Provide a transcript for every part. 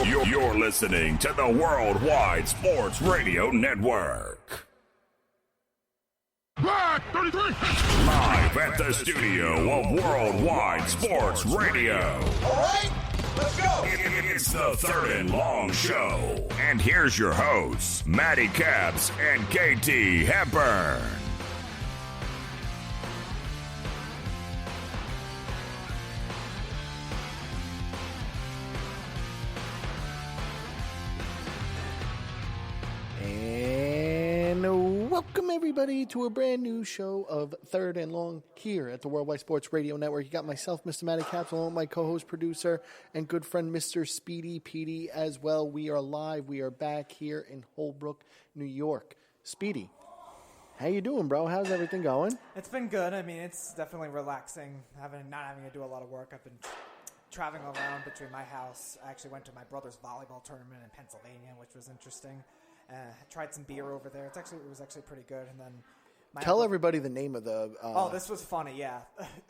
You're listening to the Worldwide Sports Radio Network. Black 33. Live at the studio of Worldwide Sports Radio. All right, let's go. It's the Third and Long Show. And here's your hosts, Matty Caps and KT Hepburn. And welcome everybody to a brand new show of Third and Long here at the Worldwide Sports Radio Network. You got myself, Mr. Matty Caps, along with my co-host, producer, and good friend, Mr. Speedy Petey as well. We are live. We are back here in Holbrook, New York. Speedy, how you doing, bro? How's everything going? It's been good. I mean, it's definitely relaxing, not having to do a lot of work. I've been traveling around between my house. I actually went to my brother's volleyball tournament in Pennsylvania, which was interesting. Tried some beer over there. It was actually pretty good. And then tell everybody the name of the. This was funny. Yeah.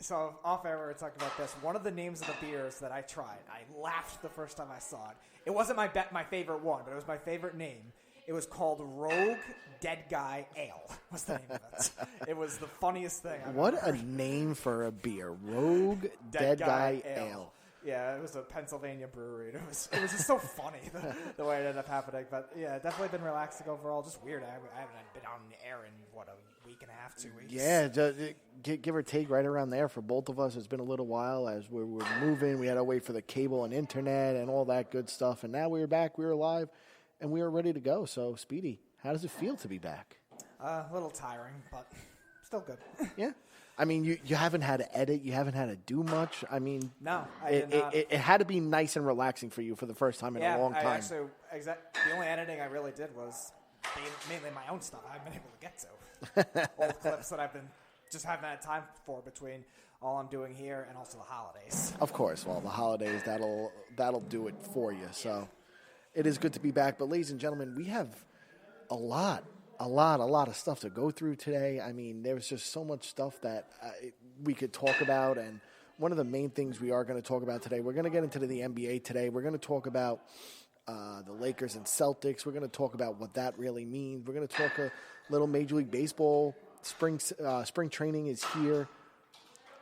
So off air, we were talking about this. One of the names of the beers that I tried, I laughed the first time I saw it. It wasn't my favorite one, but it was my favorite name. It was called Rogue Dead Guy Ale. Was the name of it? It was the funniest thing I've What ever a name for a beer, Rogue Dead Guy Ale. Yeah, it was a Pennsylvania brewery. It was just so funny the way it ended up happening. But yeah, definitely been relaxing overall. Just weird. I haven't been on the air in a week and a half, 2 weeks. Yeah, give or take right around there for both of us. It's been a little while as we were moving. We had to wait for the cable and internet and all that good stuff. And now we're back. We're live, and we are ready to go. So, Speedy, how does it feel to be back? A little tiring, but still good. Yeah. I mean, you haven't had to edit. You haven't had to do much. I mean, no, I did not. It had to be nice and relaxing for you for the first time in a long time. The only editing I really did was mainly my own stuff I haven't been able to get to. All the clips that I've been just haven't had time for between all I'm doing here and also the holidays. Of course. Well, the holidays, that'll do it for you. So it is good to be back. But, ladies and gentlemen, we have a lot of stuff to go through today. I mean, there's just so much stuff that we could talk about. And one of the main things we are going to talk about today, we're going to get into the NBA today. We're going to talk about the Lakers and Celtics. We're going to talk about what that really means. We're going to talk a little Major League Baseball. Spring training is here.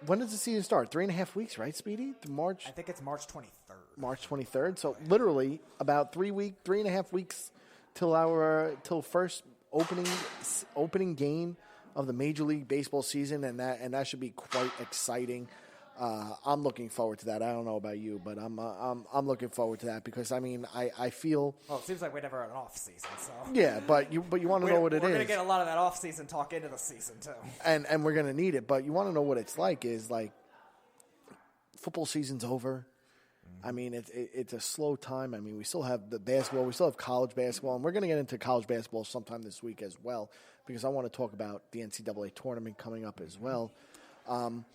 When does the season start? 3.5 weeks, right, Speedy? I think it's March 23rd. March 23rd. So literally about 3.5 weeks till first opening game of the Major League Baseball season, and that should be quite exciting. I'm looking forward to that. I don't know about you, but I'm looking forward to that because I mean I feel. Well, it seems like we never had an off season, so. Yeah, but you want to know what it is. We're going to get a lot of that off season talk into the season too. And we're going to need it, but you want to know what it's like is like football season's over. I mean, it's a slow time. I mean, we still have the basketball. We still have college basketball. And we're going to get into college basketball sometime this week as well because I want to talk about the NCAA tournament coming up as well.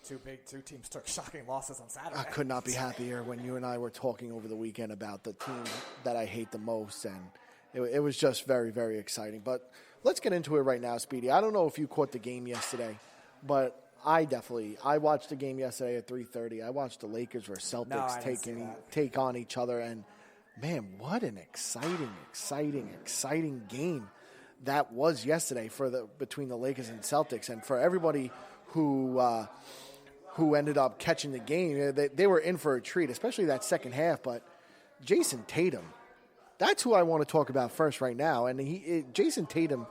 Two teams took shocking losses on Saturday. I could not be happier when you and I were talking over the weekend about the team that I hate the most. And it was just very, very exciting. But let's get into it right now, Speedy. I don't know if you caught the game yesterday, but I watched the game yesterday at 3:30. I watched the Lakers versus Celtics take on each other, and man, what an exciting game that was yesterday between the Lakers and Celtics, and for everybody who ended up catching the game, they were in for a treat, especially that second half. But Jason Tatum, that's who I want to talk about first right now, and Jason Tatum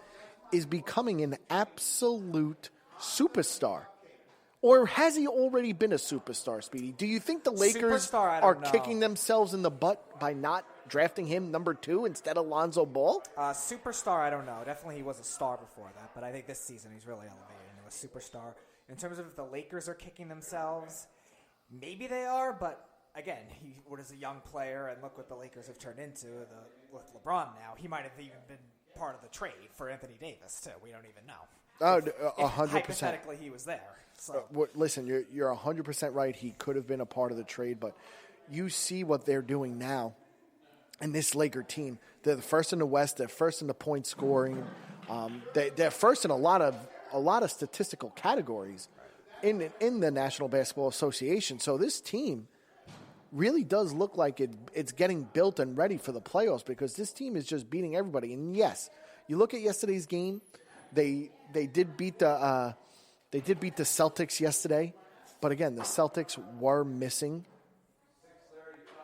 is becoming an absolute superstar. Or has he already been a superstar, Speedy? Do you think the Lakers are kicking themselves in the butt by not drafting him number 2 instead of Lonzo Ball? Superstar, I don't know. Definitely he was a star before that, but I think this season he's really elevated into a superstar. In terms of if the Lakers are kicking themselves, maybe they are, but again, he was a young player, and look what the Lakers have turned into with LeBron now. He might have even been part of the trade for Anthony Davis, too. We don't even know. 100%. Hypothetically, he was there. So. Listen, you're 100% right. He could have been a part of the trade, but you see what they're doing now. And this Laker team, they're the first in the West. They're first in the point scoring. They're first in a lot of statistical categories in the National Basketball Association. So this team really does look like it's getting built and ready for the playoffs because this team is just beating everybody. And yes, you look at yesterday's game, they did beat the Celtics yesterday, but again, the Celtics were missing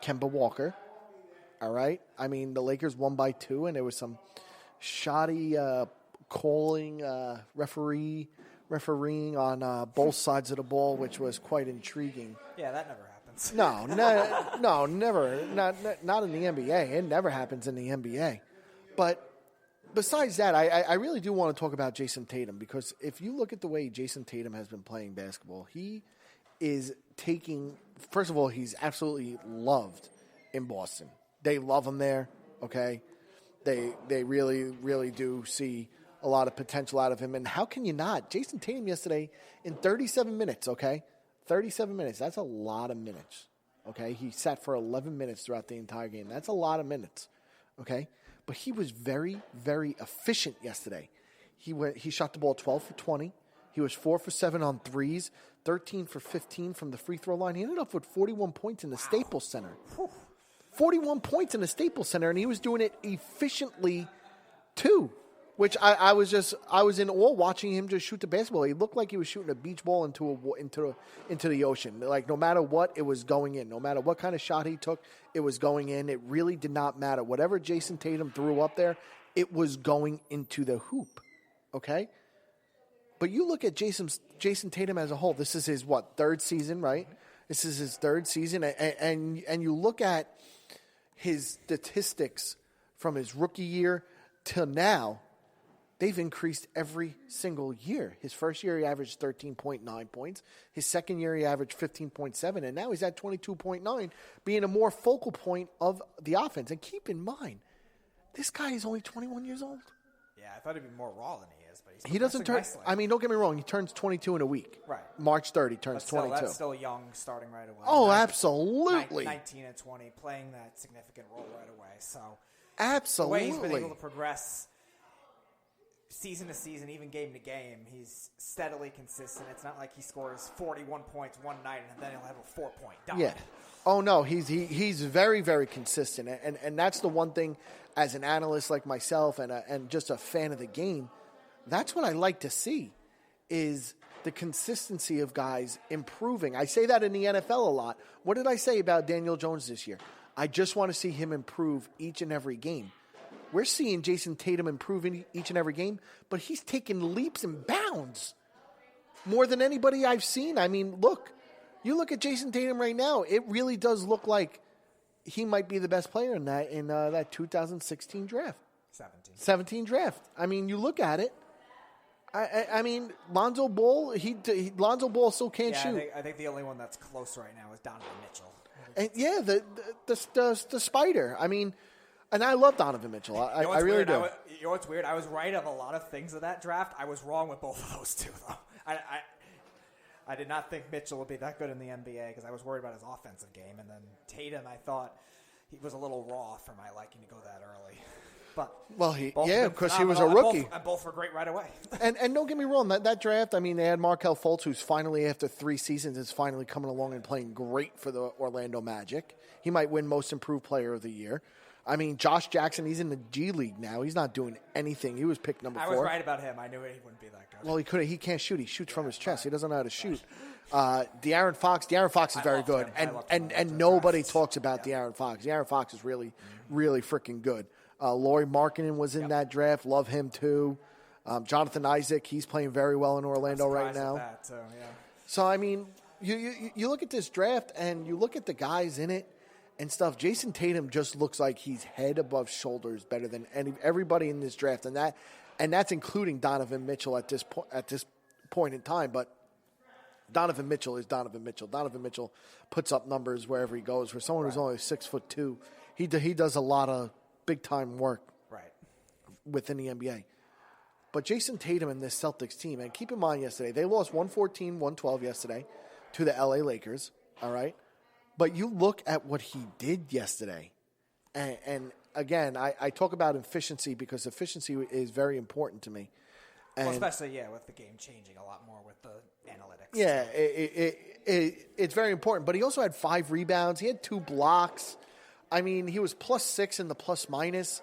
Kemba Walker. All right, I mean the Lakers won by 2, and there was some shoddy calling refereeing on both sides of the ball, which was quite intriguing. Yeah, that never happens. No, never. Not in the NBA. It never happens in the NBA. But besides that, I really do want to talk about Jason Tatum because if you look at the way Jason Tatum has been playing basketball, he is taking – first of all, he's absolutely loved in Boston. They love him there, okay? They really, really do see a lot of potential out of him. And how can you not? Jason Tatum yesterday in 37 minutes, okay? 37 minutes. That's a lot of minutes, okay? He sat for 11 minutes throughout the entire game. That's a lot of minutes, okay? But he was very, very efficient yesterday. He shot the ball 12 for 20. He was 4 for 7 on threes, 13 for 15 from the free throw line. He ended up with 41 points in the Staples Center. 41 points in the Staples Center, and he was doing it efficiently too. Which I was in awe watching him just shoot the basketball. He looked like he was shooting a beach ball into the ocean. Like no matter what, it was going in. No matter what kind of shot he took, it was going in. It really did not matter. Whatever Jason Tatum threw up there, it was going into the hoop. Okay? But you look at Jason Tatum as a whole. This is his third season, right? This is his third season, and you look at his statistics from his rookie year till now. They've increased every single year. His first year, he averaged 13.9 points. His second year, he averaged 15.7. And now he's at 22.9, being a more focal point of the offense. And keep in mind, this guy is only 21 years old. Yeah, I thought he'd be more raw than he is. But he doesn't turn – I mean, don't get me wrong. He turns 22 in a week. Right. March 30 turns but still, 22. That's still young starting right away. Oh, absolutely. 19 and 20, playing that significant role right away. So absolutely. The way he's been able to progress – season to season, even game to game, he's steadily consistent. It's not like he scores 41 points one night and then he'll have a 4-point dunk. Yeah. Oh, no, he's very, very consistent. And that's the one thing as an analyst like myself and just a fan of the game, that's what I like to see is the consistency of guys improving. I say that in the NFL a lot. What did I say about Daniel Jones this year? I just want to see him improve each and every game. We're seeing Jason Tatum improving each and every game, but he's taking leaps and bounds more than anybody I've seen. I mean, you look at Jason Tatum right now, it really does look like he might be the best player in that 2016 draft. 17 draft. I mean, you look at it. I mean, Lonzo Ball, Lonzo Ball still can't shoot. I think the only one that's close right now is Donovan Mitchell. And yeah, the spider. I mean, and I love Donovan Mitchell. I really do. You know what's weird? I was right of a lot of things of that draft. I was wrong with both of those two, though. I did not think Mitchell would be that good in the NBA because I was worried about his offensive game. And then Tatum, I thought he was a little raw for my liking to go that early. But because he was a rookie. Both were great right away. and don't get me wrong, that draft, I mean, they had Markelle Fultz, who's finally, after 3 seasons, is finally coming along and playing great for the Orlando Magic. He might win Most Improved Player of the Year. I mean, Josh Jackson, he's in the G League now. He's not doing anything. He was picked number 4. I was right about him. I knew he wouldn't be that good. Well, he can't shoot. He shoots from his chest. He doesn't know how to shoot. De'Aaron Fox is very good. And nobody talks about De'Aaron Fox. De'Aaron Fox is really, really freaking good. Lauri Markkanen was in that draft. Love him, too. Jonathan Isaac, he's playing very well in Orlando right now. That, so, yeah. So, I mean, you look at this draft and you look at the guys in it and stuff. Jason Tatum just looks like he's head above shoulders better than everybody in this draft, and that's including Donovan Mitchell at this point in time. But Donovan Mitchell is Donovan Mitchell. Donovan Mitchell puts up numbers wherever he goes. For someone who's only 6'2", he does a lot of big time work within the NBA. But Jason Tatum and this Celtics team, and keep in mind yesterday they lost 114-112 yesterday to the LA Lakers. All right. But you look at what he did yesterday, and again, I talk about efficiency because efficiency is very important to me. And especially, with the game changing a lot more with the analytics. Yeah, it's very important. But he also had 5 rebounds. He had 2 blocks. I mean, he was +6 in the plus-minus.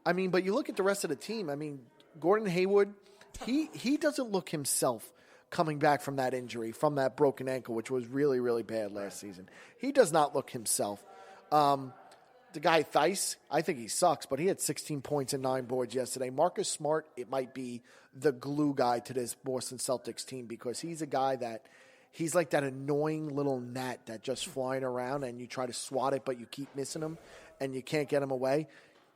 I mean, but you look at the rest of the team. I mean, Gordon Hayward, he doesn't look himself coming back from that injury, from that broken ankle, which was really, really bad last season. He does not look himself. The guy Theis, I think he sucks, but he had 16 points and 9 boards yesterday. Marcus Smart, it might be the glue guy to this Boston Celtics team because he's a guy that he's like that annoying little gnat that just flying around and you try to swat it, but you keep missing him and you can't get him away.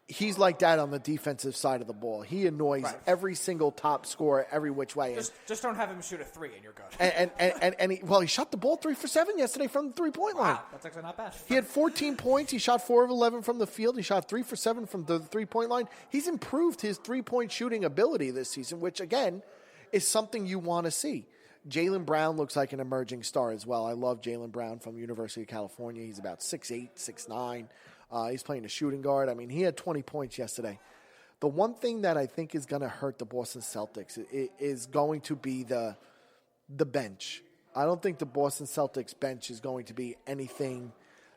He's like that on the defensive side of the ball. He annoys every single top scorer every which way. Just don't have him shoot a 3 and you're good. And he shot the ball 3 for 7 yesterday from the 3-point line. Wow, that's actually not bad. He had 14 points. He shot 4 of 11 from the field. He shot 3 for 7 from the 3-point line. He's improved his 3-point shooting ability this season, which, again, is something you want to see. Jaylen Brown looks like an emerging star as well. I love Jaylen Brown from University of California. He's about 6'8", 6'9". He's playing a shooting guard. I mean, he had 20 points yesterday. The one thing that I think is going to hurt the Boston Celtics is going to be the bench. I don't think the Boston Celtics bench is going to be anything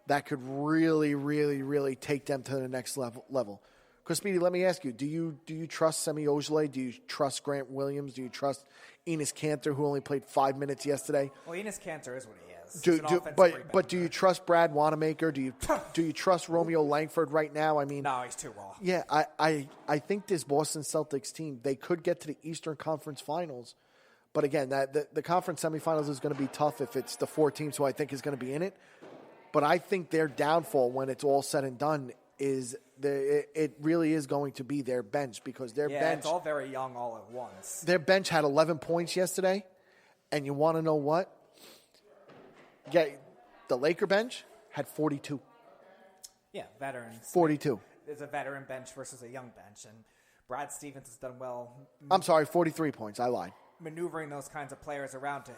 that could really, really, really take them to the next level. Because, Speedy, let me ask you, do you trust Semi Ojeleye? Do you trust Grant Williams? Do you trust Enes Kanter, who only played 5 minutes yesterday? Well, Enes Kanter is what he is. But do you trust Brad Wanamaker? Do you trust Romeo Langford right now? I mean, no, he's too raw. Yeah, I think this Boston Celtics team, they could get to the Eastern Conference Finals, but again, the conference semifinals is going to be tough if it's the 4 teams who I think is going to be in it. But I think their downfall when it's all said and done is it really is going to be their bench because their bench. It's all very young all at once. Their bench had 11 points yesterday, and you want to know what? Yeah, the Laker bench had 42. Yeah, veterans. 42. There's a veteran bench versus a young bench, and Brad Stevens has done well. I'm sorry, 43 points. I lied. Maneuvering those kinds of players around to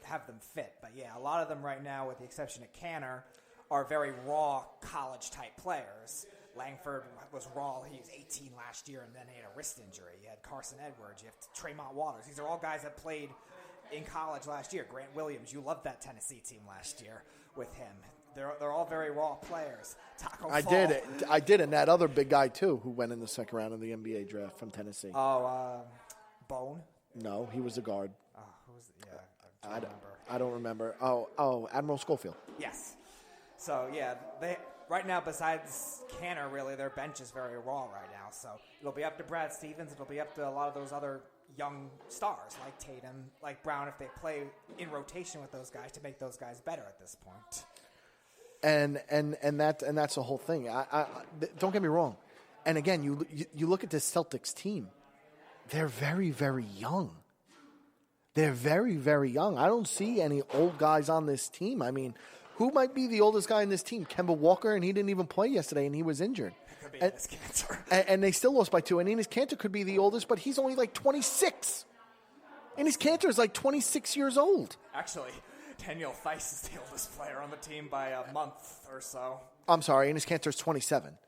have them fit. But yeah, a lot of them right now, with the exception of Kanter, are very raw college-type players. Langford was raw. He was 18 last year, and then he had a wrist injury. You had Carson Edwards. You have Tremont Waters. These are all guys that played in college last year. Grant Williams, you loved that Tennessee team last year with him. They're all very raw players. Taco Fall. I did, and that other big guy too, who went in the second round of the NBA draft from Tennessee. Bone. No, he was a guard. Oh, who was? Yeah, I don't remember. Oh, Admiral Schofield. Yes. So yeah, they right now besides Kanter, really their bench is very raw right now. So it'll be up to Brad Stevens. It'll be up to a lot of those other young stars like Tatum, like Brown, if they play in rotation with those guys to make those guys better at this point. And that's the whole thing. I don't get me wrong. And again, you look at this Celtics team. They're very, very young. They're very, very young. I don't see any old guys on this team. I mean, who might be the oldest guy in this team? Kemba Walker, and he didn't even play yesterday, and he was injured. It could be Enes Kanter. And they still lost by 2. And Enes Kanter could be the oldest, but he's only like 26. Enes Kanter is like 26 years old. Actually, Daniel Theis is the oldest player on the team by a month or so. I'm sorry, Enes Kanter is 27.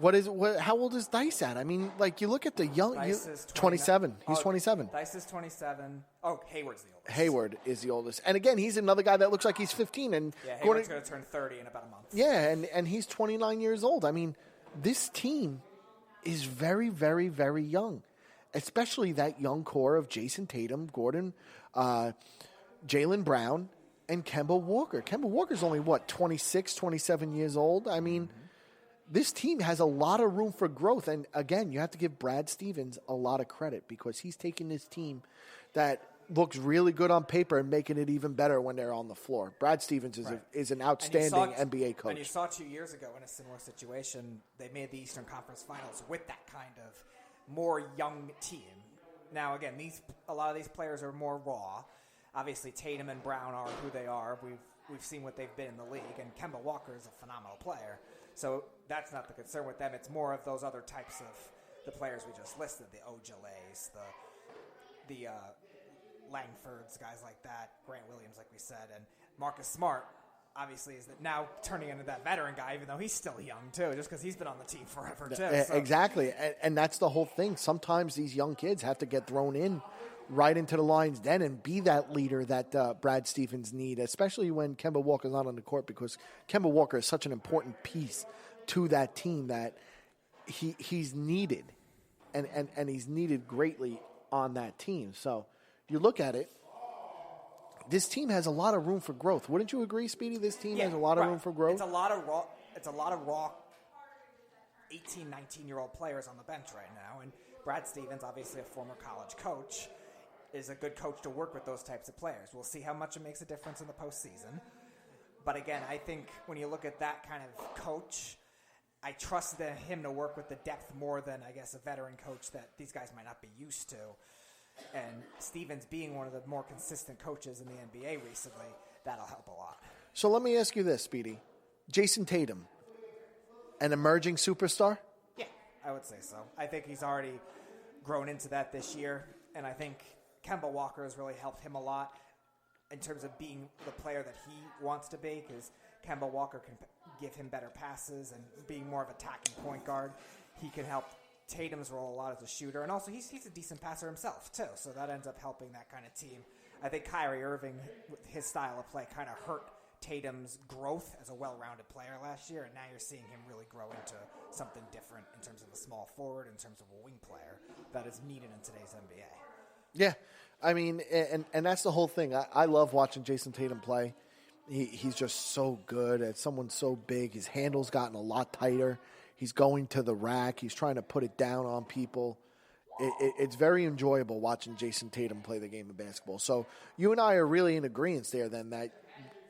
How old is Theis at? I mean, like, you look at the young... Theis is 27. He's 27. Theis is 27. Oh, Hayward's the oldest. Hayward is the oldest. And again, he's another guy that looks like he's 15. And yeah, Hayward's going to turn 30 in about a month. Yeah, and he's 29 years old. I mean, this team is very, very, very young. Especially that young core of Jason Tatum, Gordon, Jaylen Brown, and Kemba Walker. Kemba Walker's only, 26, 27 years old? I mean... This team has a lot of room for growth. And, again, you have to give Brad Stevens a lot of credit because he's taking this team that looks really good on paper and making it even better when they're on the floor. Brad Stevens is an outstanding NBA coach. And you saw 2 years ago in a similar situation, they made the Eastern Conference Finals with that kind of more young team. Now, again, a lot of these players are more raw. Obviously, Tatum and Brown are who they are. We've seen what they've been in the league. And Kemba Walker is a phenomenal player. So that's not the concern with them. It's more of those other types of the players we just listed, the Ojeleys, the Langfords, guys like that, Grant Williams, like we said, and Marcus Smart. obviously is that now turning into that veteran guy, even though he's still young too, just because he's been on the team forever too. So. Exactly, and that's the whole thing. Sometimes these young kids have to get thrown in right into the Lions' den and be that leader that Brad Stevens need, especially when Kemba Walker's not on the court, because Kemba Walker is such an important piece to that team that he's needed, and he's needed greatly on that team. So you look at it, this team has a lot of room for growth. Wouldn't you agree, Speedy? This team has a lot of room for growth. It's a lot of raw 18, 19-year-old players on the bench right now, and Brad Stevens, obviously a former college coach, is a good coach to work with those types of players. We'll see how much it makes a difference in the postseason. But again, I think when you look at that kind of coach, I trust him to work with the depth more than, I guess, a veteran coach that these guys might not be used to. And Stevens being one of the more consistent coaches in the NBA recently, that'll help a lot. So let me ask you this, Speedy. Jason Tatum, an emerging superstar? Yeah, I would say so. I think he's already grown into that this year, and I think Kemba Walker has really helped him a lot in terms of being the player that he wants to be, because Kemba Walker can give him better passes, and being more of an attacking point guard, he can help Tatum's role a lot as a shooter, and also he's a decent passer himself too, so that ends up helping that kind of team. I think Kyrie Irving, with his style of play, kind of hurt Tatum's growth as a well-rounded player last year, and now you're seeing him really grow into something different in terms of a small forward, in terms of a wing player that is needed in today's NBA. Yeah, I mean, and that's the whole thing. I love watching Jason Tatum play. He's just so good at someone so big. His handle's gotten a lot tighter. He's going to the rack. He's trying to put it down on people. It's very enjoyable watching Jason Tatum play the game of basketball. So you and I are really in agreement there then that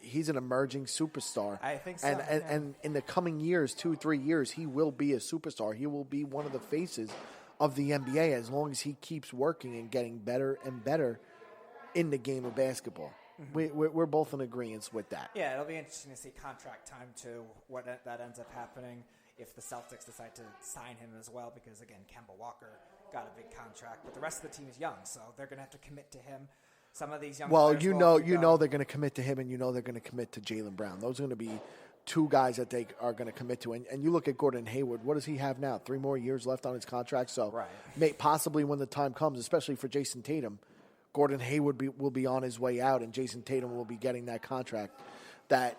he's an emerging superstar. I think so. And in the coming years, 2-3 years, he will be a superstar. He will be one of the faces of the NBA as long as he keeps working and getting better and better in the game of basketball. Mm-hmm. We're both in agreement with that. Yeah, it'll be interesting to see contract time too, what that ends up happening if the Celtics decide to sign him as well, because again, Kemba Walker got a big contract, but the rest of the team is young, so they're going to have to commit to him. Some of these young players you know they're going to commit to him, and you know they're going to commit to Jaylen Brown. Those are going to be two guys that they are going to commit to. And you look at Gordon Hayward, what does he have now? 3 more years left on his contract. So possibly when the time comes, especially for Jason Tatum, Gordon Hayward will be on his way out, and Jason Tatum will be getting that contract that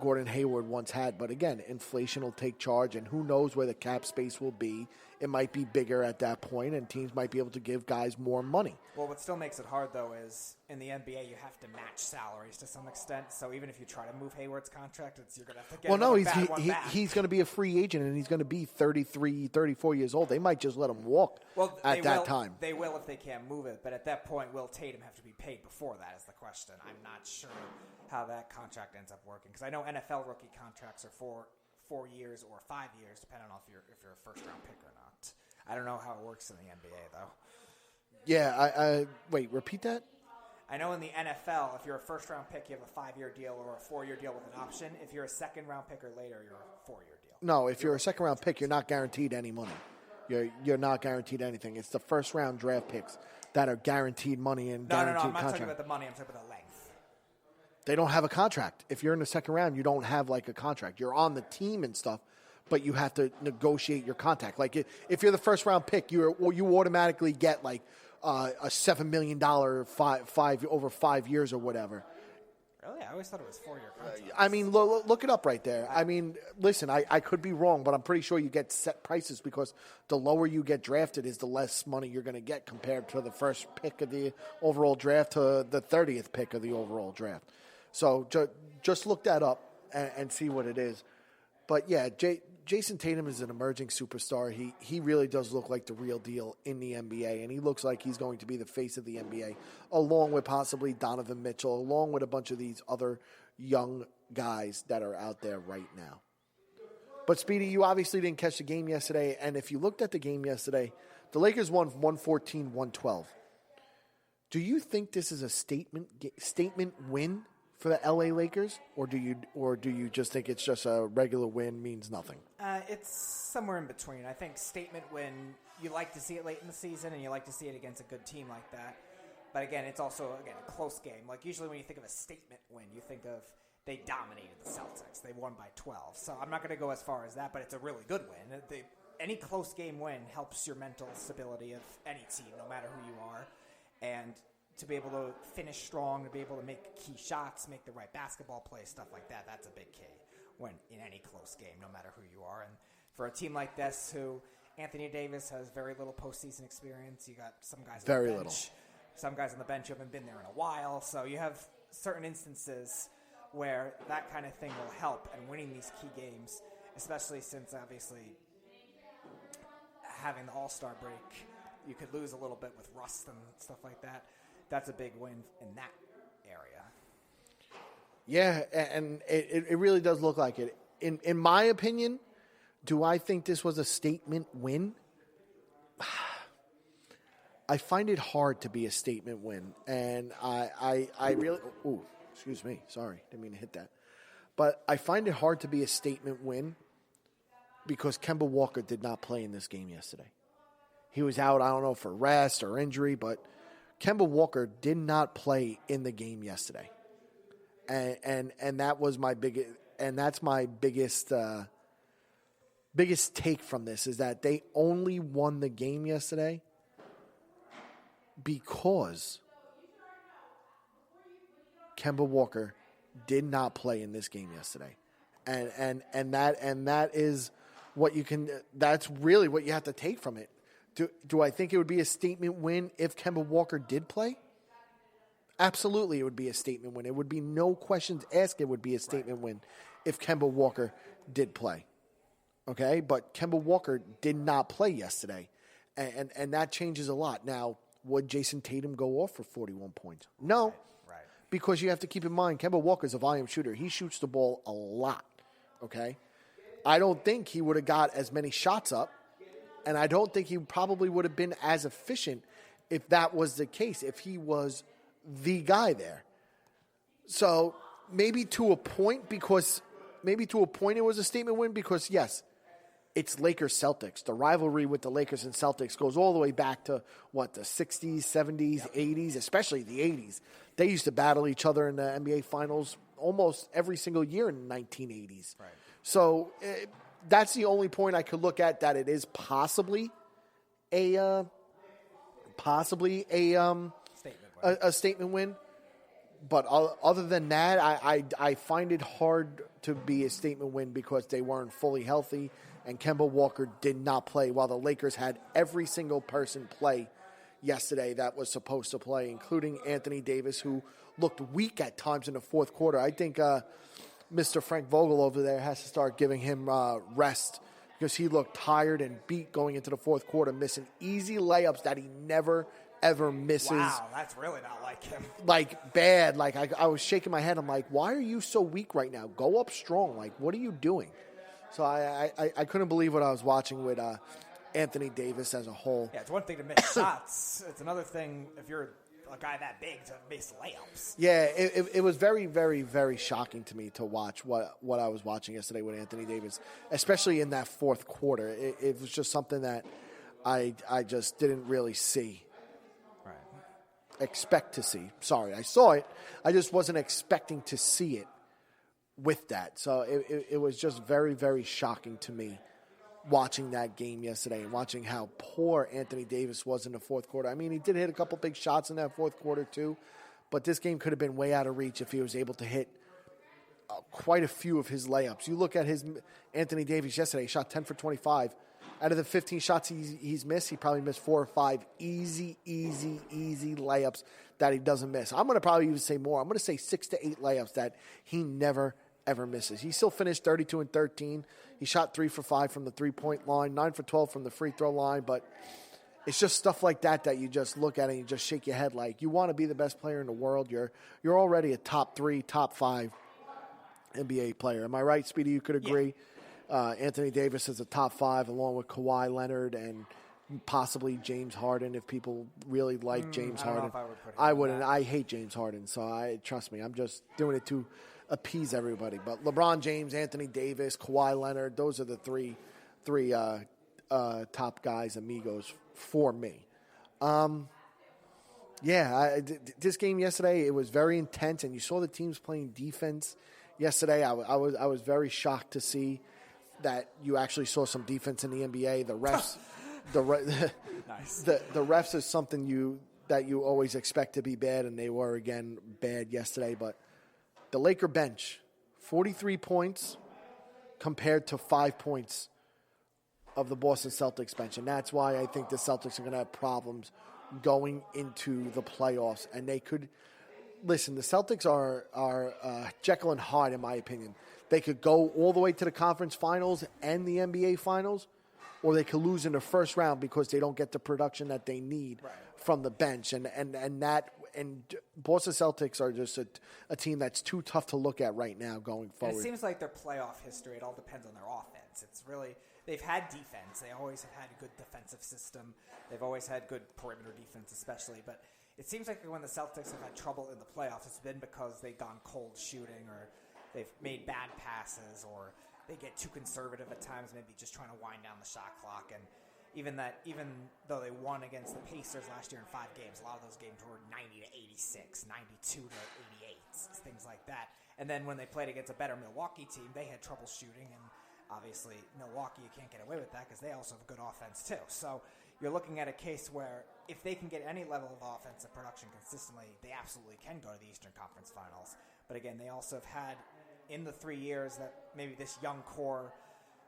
Gordon Hayward once had. But again, inflation will take charge, and who knows where the cap space will be. It might be bigger at that point, and teams might be able to give guys more money. Well, what still makes it hard, though, is in the NBA you have to match salaries to some extent. So even if you try to move Hayward's contract, you're going to have to get back. He's going to be a free agent, and he's going to be 33, 34 years old. They might just let him walk at that time. They will if they can't move it. But at that point, will Tatum have to be paid before that is the question. I'm not sure how that contract ends up working, because I know NFL rookie contracts are for 4 years or 5 years, depending on if you're a first-round pick or not. I don't know how it works in the NBA, though. Yeah, wait, repeat that? I know in the NFL, if you're a first-round pick, you have a 5-year deal or a 4-year deal with an option. If you're a second-round pick or later, you're a 4-year deal. No, if you're a second-round pick, you're not guaranteed any money. You're not guaranteed anything. It's the first-round draft picks that are guaranteed money and guaranteed contract. No, I'm not talking about the money. I'm talking about the length. They don't have a contract. If you're in the second round, you don't have like a contract. You're on the team and stuff, but you have to negotiate your contract. Like if you're the first round pick, you automatically get like a $7 million over 5 years or whatever. Really? I always thought it was 4-year contract. I mean, look it up right there. I mean, listen, I could be wrong, but I'm pretty sure you get set prices because the lower you get drafted is the less money you're going to get compared to the first pick of the overall draft to the 30th pick of the overall draft. So just look that up and see what it is. But, yeah, Jason Tatum is an emerging superstar. He really does look like the real deal in the NBA, and he looks like he's going to be the face of the NBA, along with possibly Donovan Mitchell, along with a bunch of these other young guys that are out there right now. But, Speedy, you obviously didn't catch the game yesterday, and if you looked at the game yesterday, the Lakers won 114-112. Do you think this is a statement win for the LA Lakers, or do you just think it's just a regular win means nothing? It's somewhere in between. I think statement win, you like to see it late in the season, and you like to see it against a good team like that. But again, it's also a close game. Like usually when you think of a statement win, you think of they dominated the Celtics. They won by 12. So I'm not going to go as far as that, but it's a really good win. Any close game win helps your mental stability of any team, no matter who you are. And to be able to finish strong, to be able to make key shots, make the right basketball plays, stuff like that, that's a big key when in any close game, no matter who you are. And for a team like this, who Anthony Davis has very little postseason experience, you got some guys on the bench. Little. Some guys on the bench who haven't been there in a while. So you have certain instances where that kind of thing will help in winning these key games, especially since obviously having the All-Star break, you could lose a little bit with rust and stuff like that. That's a big win in that area. Yeah, and it really does look like it. In my opinion, do I think this was a statement win? I find it hard to be a statement win. And I really... Ooh, excuse me. Sorry. Didn't mean to hit that. But I find it hard to be a statement win because Kemba Walker did not play in this game yesterday. He was out, I don't know, for rest or injury, but Kemba Walker did not play in the game yesterday. And that was my biggest... And that's my biggest take from this is that they only won the game yesterday because Kemba Walker did not play in this game yesterday. And that is what you can, that's really what you have to take from it. Do I think it would be a statement win if Kemba Walker did play? Absolutely, it would be a statement win. It would be no questions asked. It would be a statement win if Kemba Walker did play. Okay, but Kemba Walker did not play yesterday, and that changes a lot. Now, would Jason Tatum go off for 41 points? No, Right. because you have to keep in mind Kemba Walker is a volume shooter. He shoots the ball a lot. Okay, I don't think he would have got as many shots up, and I don't think he probably would have been as efficient if that was the case. If he was the guy there. So maybe to a point it was a statement win because, yes, it's Lakers-Celtics. The rivalry with the Lakers and Celtics goes all the way back to, the 60s, 70s, 80s, especially the 80s. They used to battle each other in the NBA Finals almost every single year in the 1980s. Right. So that's the only point I could look at that it is possibly a statement win. But other than that, I find it hard to be a statement win because they weren't fully healthy and Kemba Walker did not play while the Lakers had every single person play yesterday that was supposed to play, including Anthony Davis, who looked weak at times in the fourth quarter. I think Mr. Frank Vogel over there has to start giving him rest because he looked tired and beat going into the fourth quarter, missing easy layups that he never ever misses. Wow, that's really not like him. Like, bad. Like, I was shaking my head. I'm like, why are you so weak right now? Go up strong. Like, what are you doing? So I couldn't believe what I was watching with Anthony Davis as a whole. Yeah, it's one thing to miss shots. It's another thing if you're a guy that big to miss layups. Yeah, it was very, very, very shocking to me to watch what I was watching yesterday with Anthony Davis, especially in that fourth quarter. It was just something that I just didn't really see. Expect to see. Sorry, I saw it. I just wasn't expecting to see it with that. So it was just very, very shocking to me watching that game yesterday and watching how poor Anthony Davis was in the fourth quarter. I mean, he did hit a couple big shots in that fourth quarter too, but this game could have been way out of reach if he was able to hit quite a few of his layups. You look at Anthony Davis yesterday, he shot 10 for 25. Out of the 15 shots he's missed, he probably missed 4 or 5 easy layups that he doesn't miss. I'm going to probably even say more. I'm going to say 6 to 8 layups that he never, ever misses. He still finished 32 and 13. He shot 3 for 5 from the three-point line, 9 for 12 from the free throw line. But it's just stuff like that you just look at and you just shake your head like, you want to be the best player in the world. You're already a top 3, top 5 NBA player. Am I right, Speedy? You could agree? Yeah. Anthony Davis is a top 5 along with Kawhi Leonard and possibly James Harden if people really like James Harden. Know if I would put him I wouldn't. I hate James Harden, so trust me, I'm just doing it to appease everybody. But LeBron James, Anthony Davis, Kawhi Leonard, those are the three top guys, amigos for me. This game yesterday, it was very intense, and you saw the teams playing defense. yesterday. I was very shocked to see that you actually saw some defense in the NBA. The refs, Nice. the refs is something that you always expect to be bad, and they were again bad yesterday. But the Laker bench, 43 points compared to 5 points of the Boston Celtics bench, and that's why I think the Celtics are going to have problems going into the playoffs. And they could listen. The Celtics are Jekyll and Hyde, in my opinion. They could go all the way to the conference finals and the NBA finals, or they could lose in the first round because they don't get the production that they need from the bench. And Boston Celtics are just a team that's too tough to look at right now going forward. And it seems like their playoff history, it all depends on their offense. It's really, they've had defense. They always have had a good defensive system. They've always had good perimeter defense especially. But it seems like when the Celtics have had trouble in the playoffs, it's been because they've gone cold shooting, or they've made bad passes, or they get too conservative at times, maybe just trying to wind down the shot clock. And even though they won against the Pacers last year in 5 games, a lot of those games were 90 to 86, 92 to 88, things like that. And then when they played against a better Milwaukee team, they had trouble shooting. And obviously, Milwaukee, you can't get away with that because they also have good offense too. So you're looking at a case where if they can get any level of offensive production consistently, they absolutely can go to the Eastern Conference Finals. But again, they also have had, in the 3 years that maybe this young core,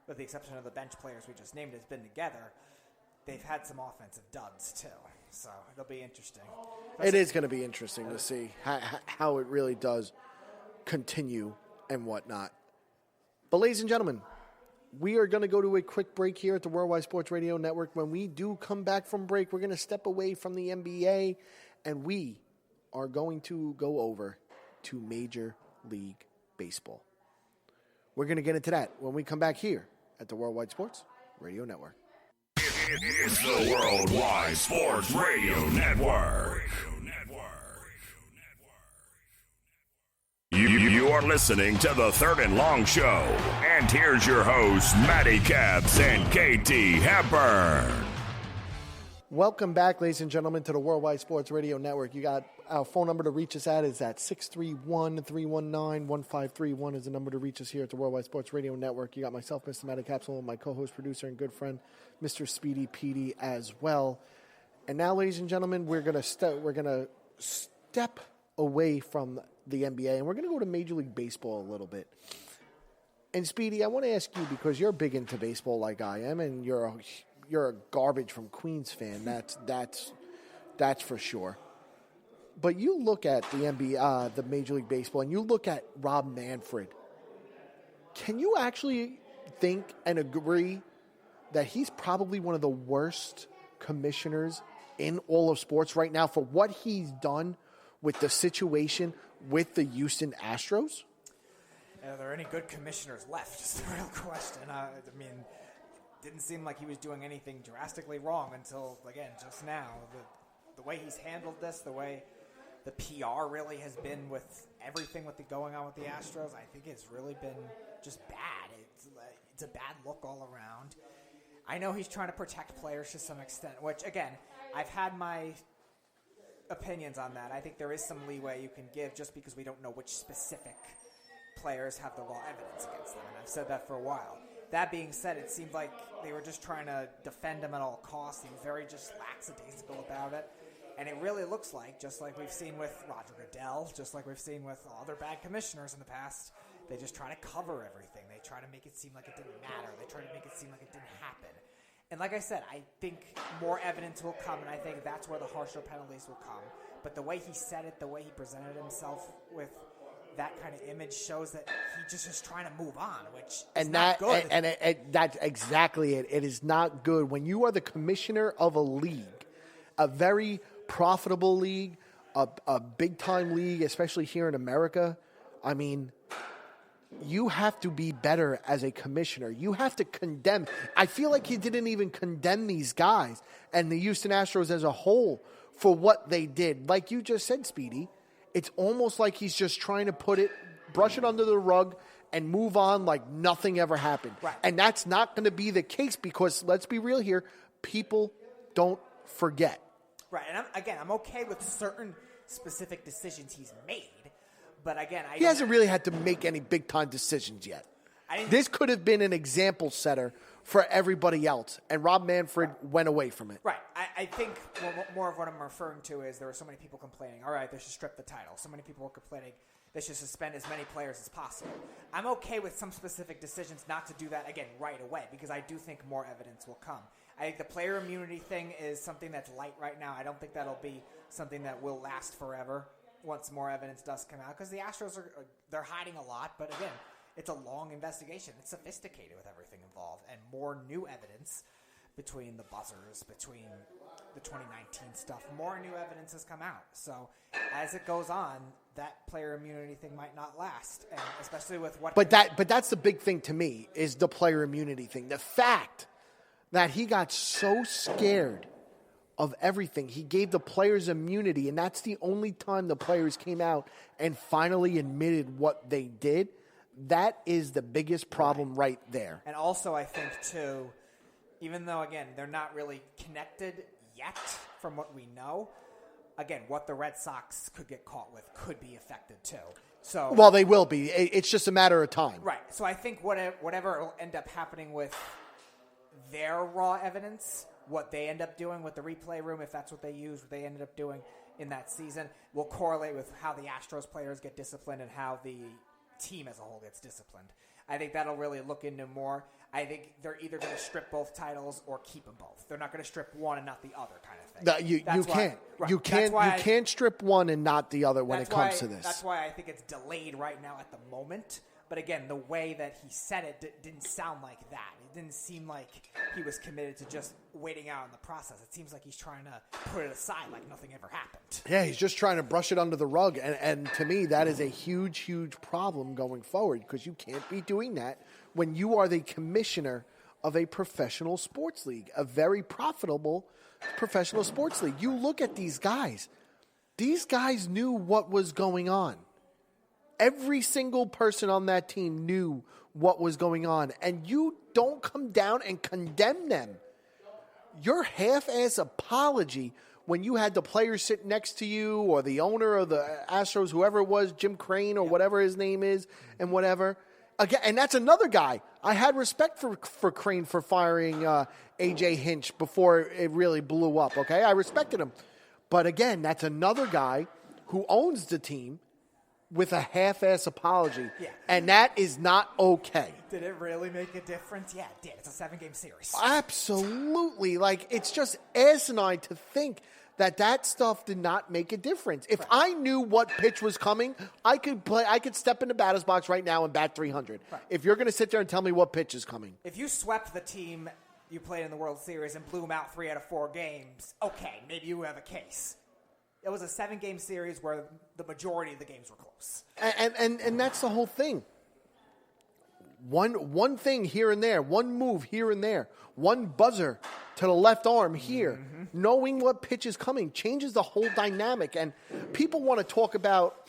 with the exception of the bench players we just named, has been together, they've had some offensive duds too. So it'll be interesting. It is going to be interesting to see how it really does continue and whatnot. But ladies and gentlemen, we are going to go to a quick break here at the Worldwide Sports Radio Network. When we do come back from break, we're going to step away from the NBA, and we are going to go over to Major League Baseball. We're going to get into that when we come back here at the Worldwide Sports Radio Network. It's the Worldwide Sports Radio Network. You are listening to the Third and Long Show. And here's your hosts, Matty Caps and KT Hepburn. Welcome back, ladies and gentlemen, to the Worldwide Sports Radio Network. You got our phone number to reach us at is at 631-319-1531 is the number to reach us here at the Worldwide Sports Radio Network. You got myself, Mr. Matty Caps, and my co-host, producer, and good friend, Mr. Speedy Petey as well. And now, ladies and gentlemen, we're gonna step away from the NBA, and we're going to go to Major League Baseball a little bit. And Speedy, I want to ask you, because you're big into baseball like I am, and you're a garbage from Queens fan. That's for sure. But you look at the NBA, the Major League Baseball, and you look at Rob Manfred. Can you actually think and agree that he's probably one of the worst commissioners in all of sports right now for what he's done with the situation with the Houston Astros? Are there any good commissioners left? Is the real question. I mean, didn't seem like he was doing anything drastically wrong until, again, just now. The way he's handled this, the way the PR really has been with everything going on with the Astros, I think it's really been just bad. It's a bad look all around. I know he's trying to protect players to some extent, which, again, I've had my opinions on that. I think there is some leeway you can give just because we don't know which specific players have the raw evidence against them, and I've said that for a while. That being said, it seemed like they were just trying to defend him at all costs. He was very just lackadaisical about it, and it really looks like, just like we've seen with Roger Goodell, just like we've seen with other bad commissioners in the past, they just try to cover everything. They try to make it seem like it didn't matter. They try to make it seem like it didn't happen. And like I said, I think more evidence will come, and I think that's where the harsher penalties will come. But the way he said it, the way he presented himself with that kind of image shows that he just is trying to move on, which is not good. And that's exactly it. It is not good. When you are the commissioner of a league, a very profitable league, a big-time league, especially here in America, I mean, you have to be better as a commissioner. You have to condemn. I feel like he didn't even condemn these guys and the Houston Astros as a whole for what they did. Like you just said, Speedy, it's almost like he's just trying to brush it under the rug and move on like nothing ever happened. Right. And that's not going to be the case because, let's be real here, people don't forget. Right, and I'm okay with certain specific decisions he's made, But again, he hasn't really had to make any big-time decisions yet. This could have been an example setter for everybody else, and Rob Manfred went away from it. Right. I think more of what I'm referring to is there were so many people complaining, all right, they should strip the title. So many people were complaining they should suspend as many players as possible. I'm okay with some specific decisions not to do that, again, right away, because I do think more evidence will come. I think the player immunity thing is something that's light right now. I don't think that'll be something that will last forever once more evidence does come out, because the Astros they're hiding a lot, but again, it's a long investigation. It's sophisticated with everything involved, and more new evidence between the buzzers, between the 2019 stuff. More new evidence has come out. So as it goes on, that player immunity thing might not last, and especially with what. But that's the big thing to me is the player immunity thing. The fact that he got so scared of everything, he gave the players immunity, and that's the only time the players came out and finally admitted what they did. That is the biggest problem right there. And also, I think, too, even though, again, they're not really connected yet from what we know, again, what the Red Sox could get caught with could be affected, too. So, well, they will be. It's just a matter of time. Right. So I think whatever will end up happening with their raw evidence, what they end up doing with the replay room, if that's what they use, what they ended up doing in that season, will correlate with how the Astros players get disciplined and how the team as a whole gets disciplined. I think that'll really look into more. I think they're either going to strip both titles or keep them both. They're not going to strip one and not the other kind of thing. No, you can't. Right. You can't strip one and not the other when it comes to this. That's why I think it's delayed right now at the moment. But again, the way that he said it didn't sound like that. It didn't seem like he was committed to just waiting out in the process. It seems like he's trying to put it aside like nothing ever happened. Yeah, he's just trying to brush it under the rug. And to me, that is a huge, huge problem going forward because you can't be doing that when you are the commissioner of a professional sports league, a very profitable professional sports league. You look at these guys. These guys knew what was going on. Every single person on that team knew what was going on, and you don't come down and condemn them. Your half-ass apology when you had the players sit next to you or the owner of the Astros, whoever it was, Jim Crane or whatever his name is and whatever. Again, and that's another guy. I had respect for Crane for firing A.J. Hinch before it really blew up, okay? I respected him. But again, that's another guy who owns the team with a half-ass apology. Yeah. And that is not okay. Did it really make a difference? Yeah, it did. It's a 7-game series. Absolutely. Like, it's just asinine to think that stuff did not make a difference. If I knew what pitch was coming, I could step in the batter's box right now and bat 300. Right. If you're going to sit there and tell me what pitch is coming. If you swept the team you played in the World Series and blew them out 3 out of 4 games, okay, maybe you have a case. It was a 7-game series where the majority of the games were close. And that's the whole thing. One thing here and there, one move here and there, one buzzer to the left arm here, knowing what pitch is coming changes the whole dynamic. And people want to talk about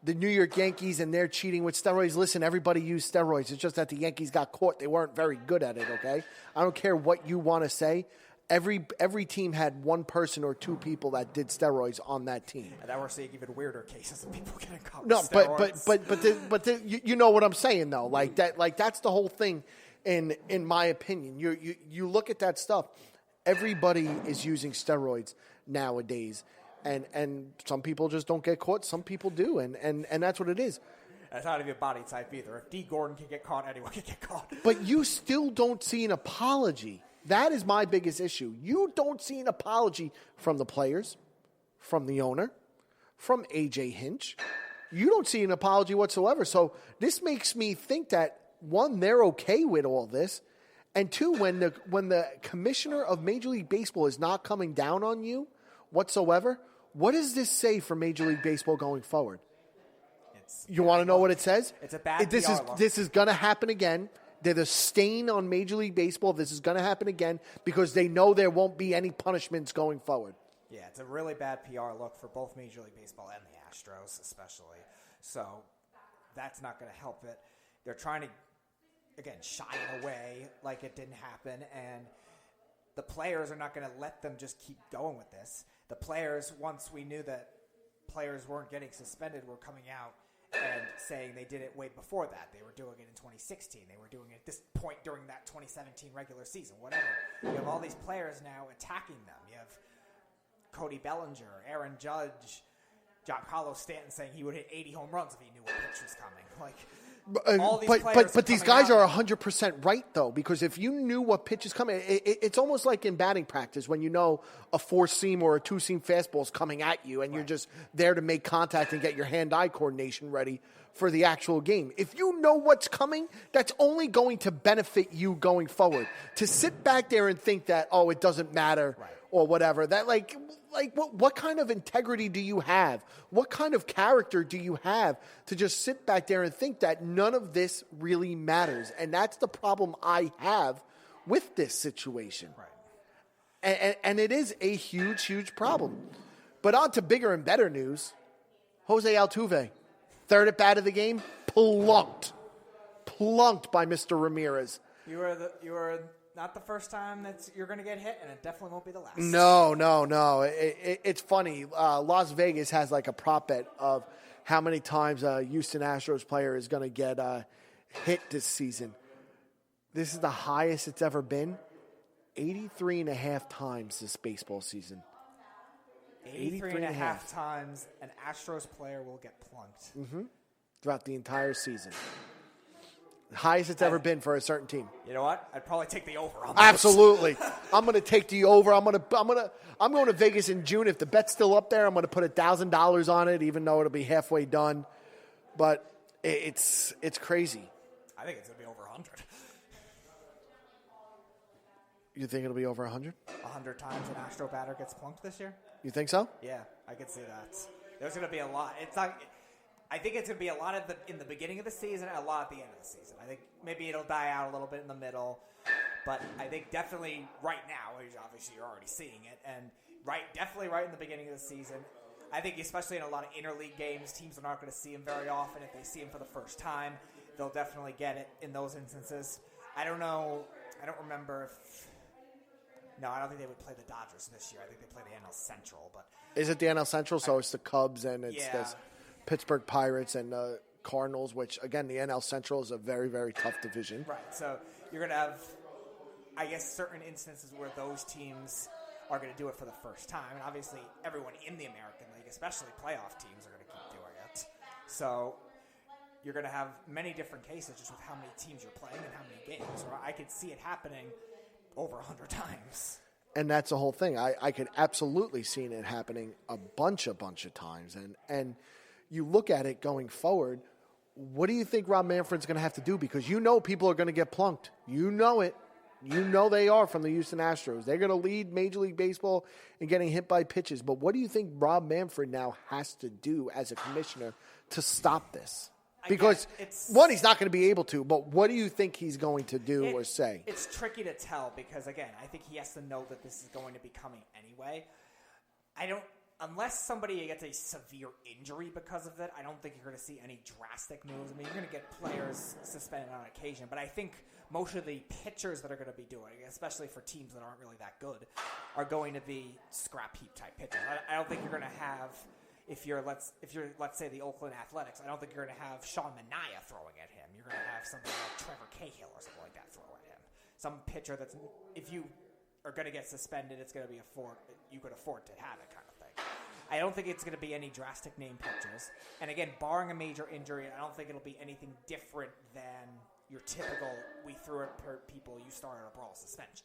the New York Yankees and their cheating with steroids. Listen, everybody used steroids. It's just that the Yankees got caught. They weren't very good at it, okay? I don't care what you want to say. Every team had one person or 2 people that did steroids on that team. And now we're seeing even weirder cases of people getting caught with steroids. but you know what I'm saying though. Like that's the whole thing. In my opinion, you look at that stuff. Everybody is using steroids nowadays, and some people just don't get caught. Some people do, and that's what it is. That's not even body type either. If D. Gordon can get caught, anyone can get caught. But you still don't see an apology. That is my biggest issue. You don't see an apology from the players, from the owner, from A.J. Hinch. You don't see an apology whatsoever. So this makes me think that, 1, they're okay with all this, and 2, when the commissioner of Major League Baseball is not coming down on you whatsoever, what does this say for Major League Baseball going forward? You want to know what it says? It's a bad This is going to happen again. They're the stain on Major League Baseball. This is going to happen again because they know there won't be any punishments going forward. Yeah, it's a really bad PR look for both Major League Baseball and the Astros especially. So that's not going to help it. They're trying to, again, shy it away like it didn't happen. And the players are not going to let them just keep going with this. The players, once we knew that players weren't getting suspended, were coming out and saying they did it way before that. They were doing it in 2016. They were doing it at this point during that 2017 regular season, whatever. You have all these players now attacking them. You have Cody Bellinger, Aaron Judge, Giancarlo Stanton saying he would hit 80 home runs if he knew a pitch was coming. But these guys are 100% right, though, because if you knew what pitch is coming, it's almost like in batting practice when you know a 4-seam or a 2-seam fastball is coming at you and you're just there to make contact and get your hand-eye coordination ready for the actual game. If you know what's coming, that's only going to benefit you going forward. To sit back there and think that, oh, it doesn't matter or whatever, that what kind of integrity do you have? What kind of character do you have to just sit back there and think that none of this really matters? And that's the problem I have with this situation. Right. And it is a huge, huge problem. But on to bigger and better news. Jose Altuve, third at bat of the game, plunked by Mr. Ramirez. You were not the first time that you're going to get hit, and it definitely won't be the last. No. It's funny. Las Vegas has like a prop bet of how many times a Houston Astros player is going to get hit this season. This is the highest it's ever been. 83.5 times this baseball season. 83.5 times an Astros player will get plunked. Mm-hmm. Throughout the entire season. Highest it's ever been for a certain team. You know what? I'd probably take the over on that. Absolutely. I'm going to take the over. I'm going to Vegas in June. If the bet's still up there, I'm going to put $1,000 on it, even though it'll be halfway done. But it's crazy. I think it's going to be over 100. You think it'll be over 100? 100 times an Astro batter gets plunked this year? You think so? Yeah, I could see that. There's going to be a lot. I think it's going to be a lot in the beginning of the season and a lot at the end of the season. I think maybe it'll die out a little bit in the middle. But I think definitely right now, obviously you're already seeing it, and definitely right in the beginning of the season. I think especially in a lot of interleague games, teams are not going to see him very often. If they see him for the first time, they'll definitely get it in those instances. I don't know. I don't remember if... No, I don't think they would play the Dodgers this year. I think they play the NL Central. But is it the NL Central? So it's the Cubs and it's the Pittsburgh Pirates and the Cardinals, which, again, the NL Central is a very, very tough division. Right. So you're going to have, I guess, certain instances where those teams are going to do it for the first time. And obviously everyone in the American League, especially playoff teams, are going to keep doing it. So you're going to have many different cases just with how many teams you're playing and how many games. Or I could see it happening over 100 times. And that's the whole thing. I could absolutely see it happening a bunch of times. And you look at it going forward, what do you think Rob Manfred's going to have to do? Because you know people are going to get plunked. You know it. You know they are from the Houston Astros. They're going to lead Major League Baseball in getting hit by pitches. But what do you think Rob Manfred now has to do as a commissioner to stop this? Because, one, he's not going to be able to, but what do you think he's going to do or say? It's tricky to tell because, again, I think he has to know that this is going to be coming anyway. Unless somebody gets a severe injury because of it, I don't think you're going to see any drastic moves. I mean, you're going to get players suspended on occasion, but I think most of the pitchers that are going to be doing it, especially for teams that aren't really that good, are going to be scrap heap type pitchers. I don't think you're going to have... If you're let's say the Oakland Athletics, I don't think you're going to have Sean Manaea throwing at him. You're going to have somebody like Trevor Cahill or something like that throw at him. Some pitcher that's, if you are going to get suspended, it's going to be you could afford to have it kind of thing. I don't think it's going to be any drastic name pitchers. And again, barring a major injury, I don't think it'll be anything different than your typical we threw it per people, you started a brawl suspension.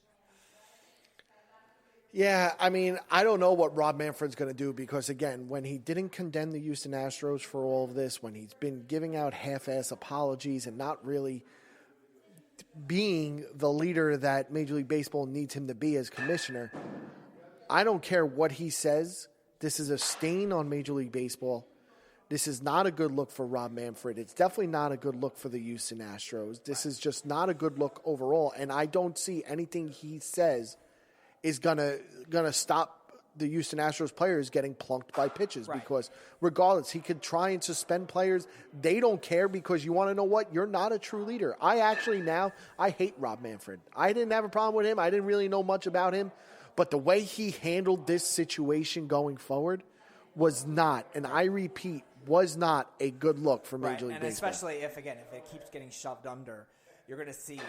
Yeah, I mean, I don't know what Rob Manfred's going to do because, again, when he didn't condemn the Houston Astros for all of this, when he's been giving out half-ass apologies and not really being the leader that Major League Baseball needs him to be as commissioner, I don't care what he says. This is a stain on Major League Baseball. This is not a good look for Rob Manfred. It's definitely not a good look for the Houston Astros. This is just not a good look overall, and I don't see anything he says is gonna stop the Houston Astros players getting plunked by pitches because regardless, he could try and suspend players. They don't care because you want to know what? You're not a true leader. I hate Rob Manfred. I didn't have a problem with him. I didn't really know much about him, but the way he handled this situation going forward was not, and I repeat, was not a good look for Major Right, League and Baseball. especially if it keeps getting shoved under, you're going to see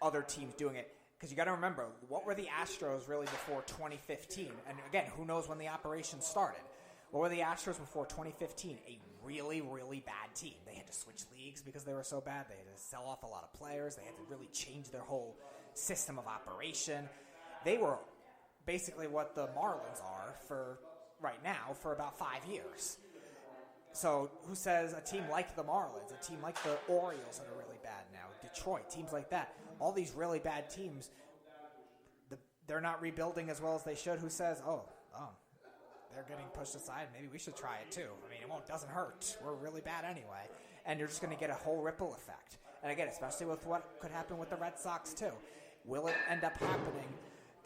other teams doing it. Because you got to remember, what were the Astros really before 2015? And again, who knows when the operation started? What were the Astros before 2015? A really, really bad team. They had to switch leagues because they were so bad. They had to sell off a lot of players. They had to really change their whole system of operation. They were basically what the Marlins are for right now for about 5 years. So who says a team like the Marlins, a team like the Orioles that are really bad now, Detroit, teams like that, all these really bad teams, they're not rebuilding as well as they should. Who says, oh, they're getting pushed aside, maybe we should try it too. I mean, it doesn't hurt. We're really bad anyway. And you're just going to get a whole ripple effect. And again, especially with what could happen with the Red Sox too. Will it end up happening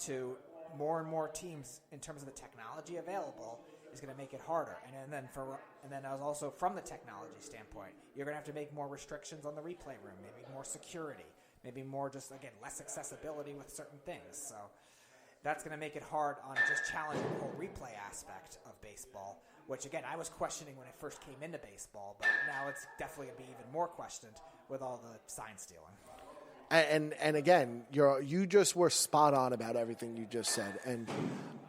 to more and more teams in terms of the technology available is going to make it harder. And then also from the technology standpoint, you're going to have to make more restrictions on the replay room, maybe more security, maybe more just, again, less accessibility with certain things. So that's going to make it hard on just challenging the whole replay aspect of baseball, which, again, I was questioning when I first came into baseball, but now it's definitely going to be even more questioned with all the sign stealing. And again, you just were spot on about everything you just said. And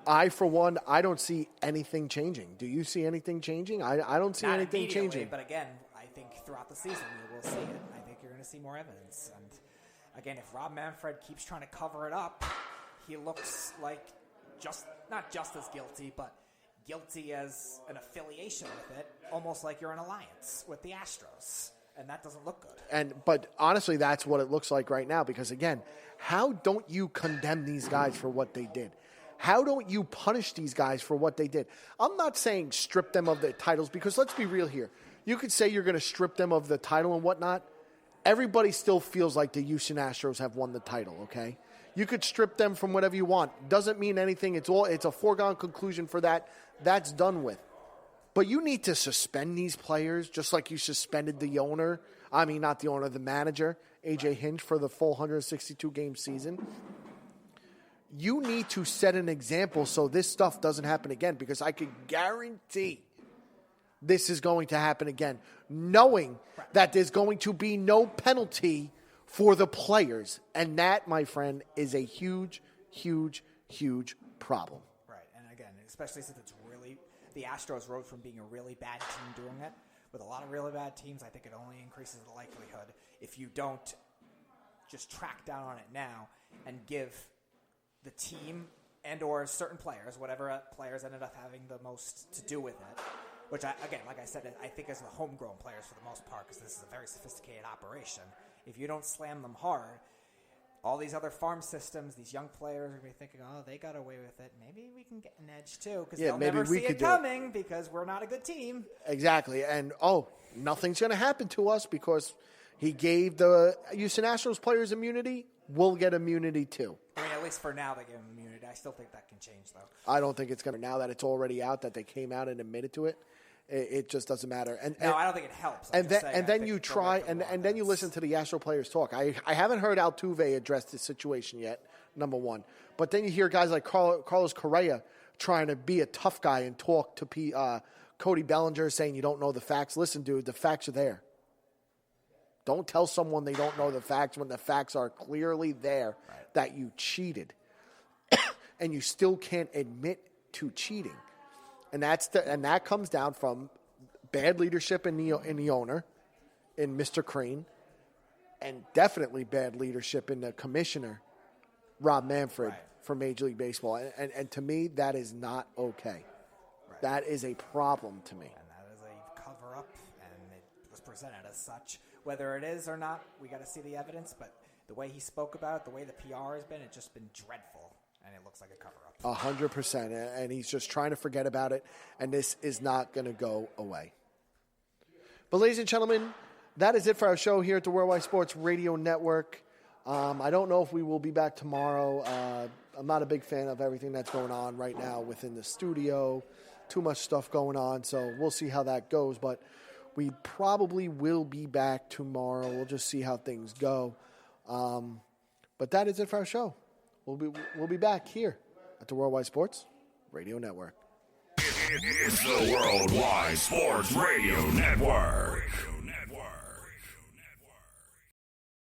I, for one, I don't see anything changing. Do you see anything changing? I don't see Not anything changing. But again, I think throughout the season we will see it. I think you're going to see more evidence. And again, if Rob Manfred keeps trying to cover it up, he looks like not just as guilty, but guilty as an affiliation with it, almost like you're an alliance with the Astros. And that doesn't look good. But honestly, that's what it looks like right now. Because again, how don't you condemn these guys for what they did? How don't you punish these guys for what they did? I'm not saying strip them of the titles, because let's be real here. You could say you're going to strip them of the title and whatnot. Everybody still feels like the Houston Astros have won the title, okay? You could strip them from whatever you want. Doesn't mean anything. It's a foregone conclusion for that. That's done with. But you need to suspend these players just like you suspended the owner. I mean, not the owner, the manager, A.J. Hinch, for the full 162-game season. You need to set an example so this stuff doesn't happen again, because I can guarantee this is going to happen again, knowing that there's going to be no penalty for the players. And that, my friend, is a huge, huge, huge problem. Right, and again, especially since it's really – the Astros rose from being a really bad team doing it. With a lot of really bad teams, I think it only increases the likelihood if you don't just track down on it now and give the team and or certain players, whatever players ended up having the most to do with it, which, again, like I said, I think is the homegrown players for the most part, because this is a very sophisticated operation. If you don't slam them hard, all these other farm systems, these young players are going to be thinking, oh, they got away with it. Maybe we can get an edge too, because they'll never see it coming because we're not a good team. Exactly. And, nothing's going to happen to us because he gave the Houston Astros players immunity. We'll get immunity too. I mean, at least for now they give them immunity. I still think that can change, though. I don't think it's going to. Now that it's already out, that they came out and admitted to it, it just doesn't matter. No, I don't think it helps. And then you try, and then you listen to the Astro players talk. I haven't heard Altuve address this situation yet, number one. But then you hear guys like Carlos Correa trying to be a tough guy and talk to Cody Bellinger, saying you don't know the facts. Listen, dude, the facts are there. Don't tell someone they don't know the facts when the facts are clearly there that you cheated. And you still can't admit to cheating. And that comes down from bad leadership in the owner, in Mr. Crane, and definitely bad leadership in the commissioner, Rob Manfred, for Major League Baseball. And to me, that is not okay. Right. That is a problem to me. And that is a cover-up, and it was presented as such. Whether it is or not, we got to see the evidence, but the way he spoke about it, the way the PR has been, it's just been dreadful, and it looks like a cover-up. 100%, and he's just trying to forget about it, and this is not going to go away. But ladies and gentlemen, that is it for our show here at the Worldwide Sports Radio Network. I don't know if we will be back tomorrow. I'm not a big fan of everything that's going on right now within the studio. Too much stuff going on, so we'll see how that goes, but we probably will be back tomorrow. We'll just see how things go. But that is it for our show. We'll be back here at the Worldwide Sports Radio Network. It's the Worldwide Sports Radio Network.